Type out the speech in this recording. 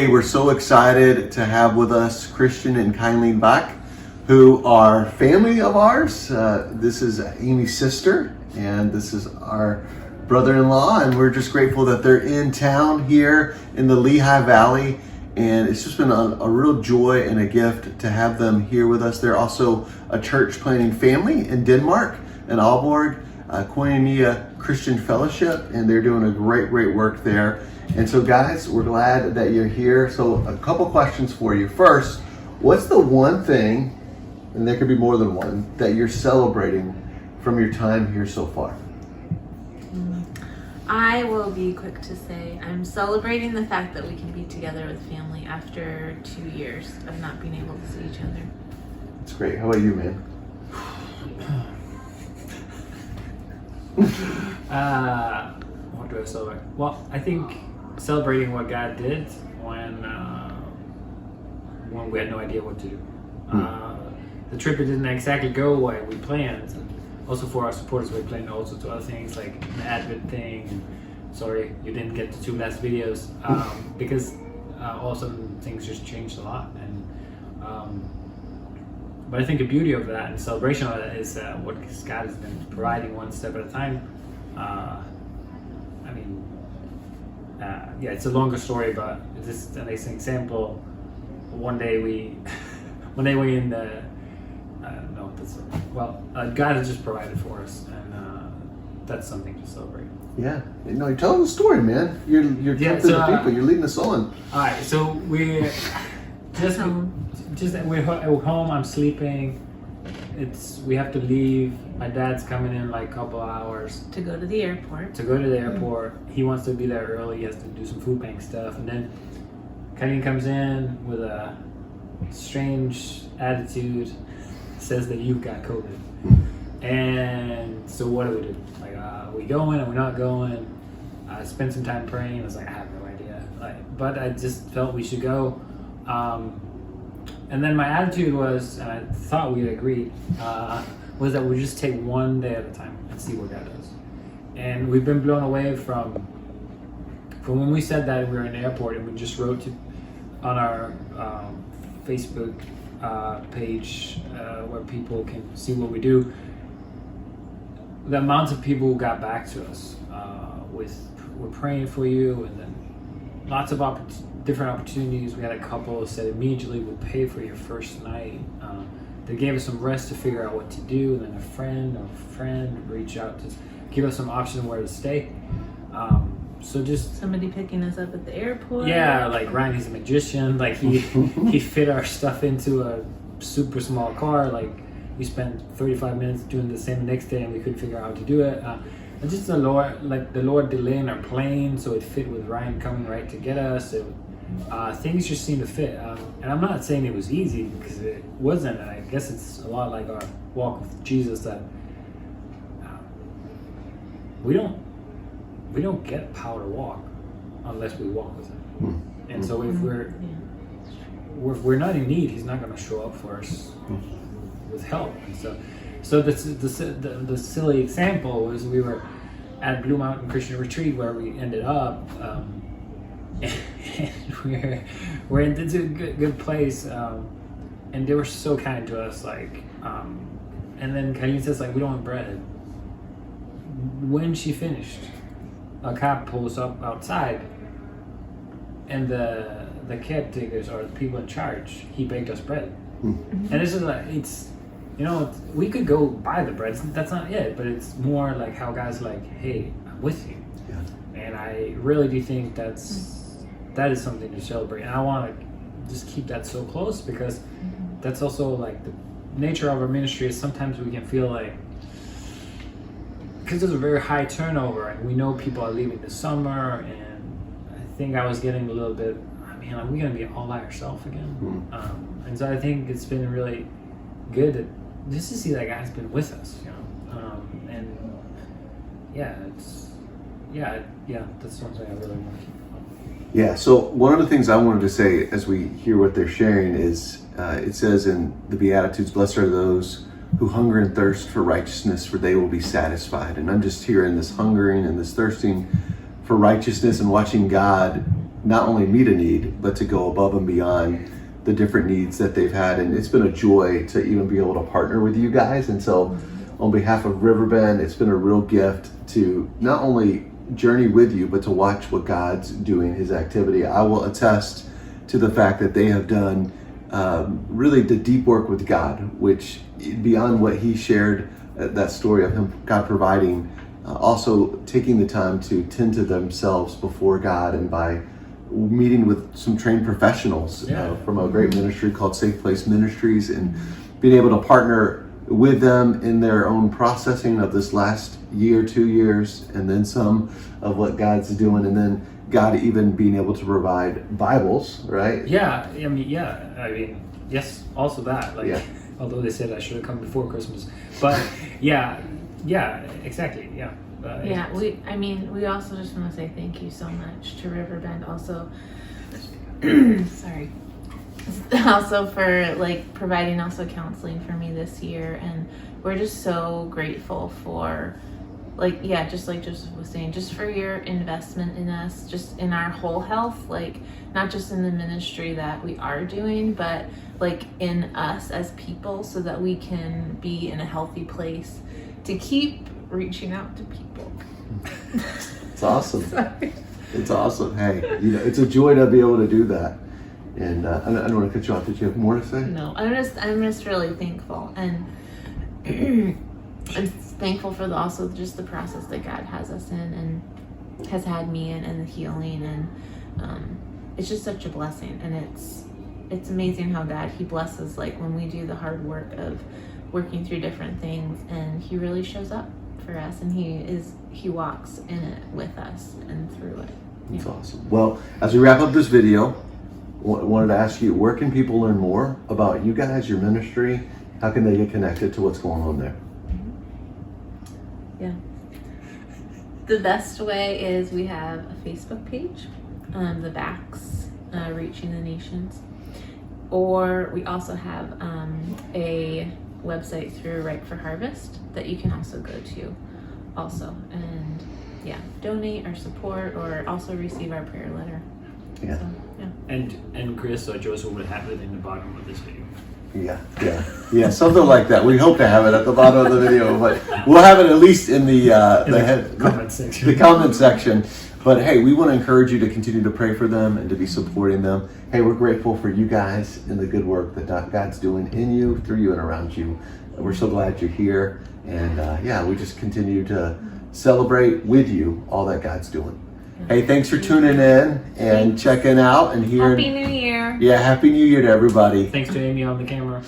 Hey, we're so excited to have with us Christian and Kylie Bach, who are family of ours. This is Amy's sister, and this is our brother-in-law, and we're just grateful that they're in town here in the Lehigh Valley, and it's just been a real joy and a gift to have them here with us. They're also a church planting family in Denmark, in Aalborg, Koinonia Christian Fellowship, and they're doing a great work there. And so guys, we're glad that you're here. So a couple questions for you. First, what's the one thing, and there could be more than one, that you're celebrating from your time here so far? I will be quick to say I'm celebrating the fact that we can be together with family after 2 years of not being able to see each other. That's great. How about you, man? What do I celebrate? Well, I think celebrating what God did when we had no idea what to do. The trip didn't exactly go what we planned. And also for our supporters, we planned also to other things like the Advent thing. And sorry, you didn't get the 2 last videos because all of a sudden things just changed a lot. And but I think the beauty of that and celebration of that is what God has been providing one step at a time. Yeah, it's a longer story, but this is a nice example. One day we in the God has just provided for us, and that's something to celebrate. Yeah, no, you're telling the story, man. You're the people. You're leading us on. All right, so we're we're home. I'm sleeping. We have to leave. My dad's coming in like a couple hours To go to the airport. He wants to be there early. He has to do some food bank stuff, and then Kenny comes in with a strange attitude, says that you've got COVID. And so what do? Like, are we going? Are we not going? I spent some time praying. I was like, I have no idea. But I just felt we should go. And then my attitude was, and I thought we had agreed, was that we just take one day at a time and see what God does. And we've been blown away from when we said that we were in the airport, and we just wrote on our Facebook page where people can see what we do. The amount of people who got back to us we're praying for you, and then lots of different opportunities. We had a couple that said immediately we'll pay for your first night. They gave us some rest to figure out what to do, and then a friend reached out to give us some options where to stay. So just Somebody picking us up at the airport. Yeah, like Ryan, he's a magician. Like he fit our stuff into a super small car. Like we spent 35 minutes doing the same next day, and we couldn't figure out how to do it. And just the Lord delaying our plane so it fit with Ryan coming right to get us. Things just seemed to fit. And I'm not saying it was easy, because it wasn't. And I guess it's a lot like our walk with Jesus, that we don't get power to walk unless we walk with Him. And so if we're not in need, He's not going to show up for us with help. And so the silly example was we were at Blue Mountain Christian Retreat, where we ended up, and we're in this good place, and they were so kind to us. And then Kylie says, we don't have bread. When she finished, a cop pulls up outside, and the caretakers, or the people in charge, he baked us bread. And this is we could go buy the bread. That's not it, but it's more like how guys hey, I'm with you. Yeah. And I really do think that is something to celebrate. And I want to just keep that so close, because that's also the nature of our ministry is sometimes we can feel because there's a very high turnover, and we know people are leaving this summer, and I think I was getting a little bit, are we going to be all by ourselves again? And so I think it's been really good just to see that God's been with us, and that's something I really want to keep. Yeah, so one of the things I wanted to say as we hear what they're sharing is, it says in the Beatitudes, blessed are those who hunger and thirst for righteousness, for they will be satisfied. And I'm just hearing this hungering and this thirsting for righteousness, and watching God not only meet a need, but to go above and beyond the different needs that they've had. And it's been a joy to even be able to partner with you guys. And so on behalf of Riverbend, it's been a real gift to not only journey with you, but to watch what God's doing, his activity. I will attest to the fact that they have done really the deep work with God, which beyond what he shared, that story of him, God providing, also taking the time to tend to themselves before God, and by meeting with some trained professionals from a great ministry called Safe Place Ministries, and being able to partner with them in their own processing of this last year, 2 years, and then some of what God's doing, and then God even being able to provide Bibles, right? Yeah, I mean, yes, also that. Like, Yeah. although they said I should have come before Christmas, but yeah, exactly, yeah. Yeah, we also just want to say thank you so much to Riverbend also. Sorry. Also for like providing also counseling for me this year, and we're just so grateful for just like Joseph was saying, just for your investment in us, just in our whole health, like not just in the ministry that we are doing, but like in us as people, so that we can be in a healthy place to keep reaching out to people. It's awesome. Sorry. It's awesome. Hey, it's a joy to be able to do that. And I don't want to cut you off. Did you have more to say? No, I'm just really thankful, and I'm thankful for also just the process that God has us in and has had me in, and the healing, and it's just such a blessing, and it's amazing how God, he blesses like when we do the hard work of working through different things, and he really shows up for us, and he walks in it with us and through it. That's awesome. Well, as we wrap up this video, wanted to ask you, where can people learn more about you guys, your ministry? How can they get connected to what's going on there? Yeah. The best way is we have a Facebook page, the Backs, Reaching the Nations, or we also have a website through Ripe for Harvest that you can also go to also, and donate or support, or also receive our prayer letter. Yeah. So, And Chris or Joseph would have it in the bottom of this video. Yeah, something like that. We hope to have it at the bottom of the video, but we'll have it at least in the comment section. The comment section. But hey, we want to encourage you to continue to pray for them and to be supporting them. Hey, we're grateful for you guys and the good work that God's doing in you, through you, and around you. We're so glad you're here, and we just continue to celebrate with you all that God's doing. Hey, thanks for tuning in and checking out and hearing. Happy New Year. Yeah, Happy New Year to everybody. Thanks to Amy on the camera.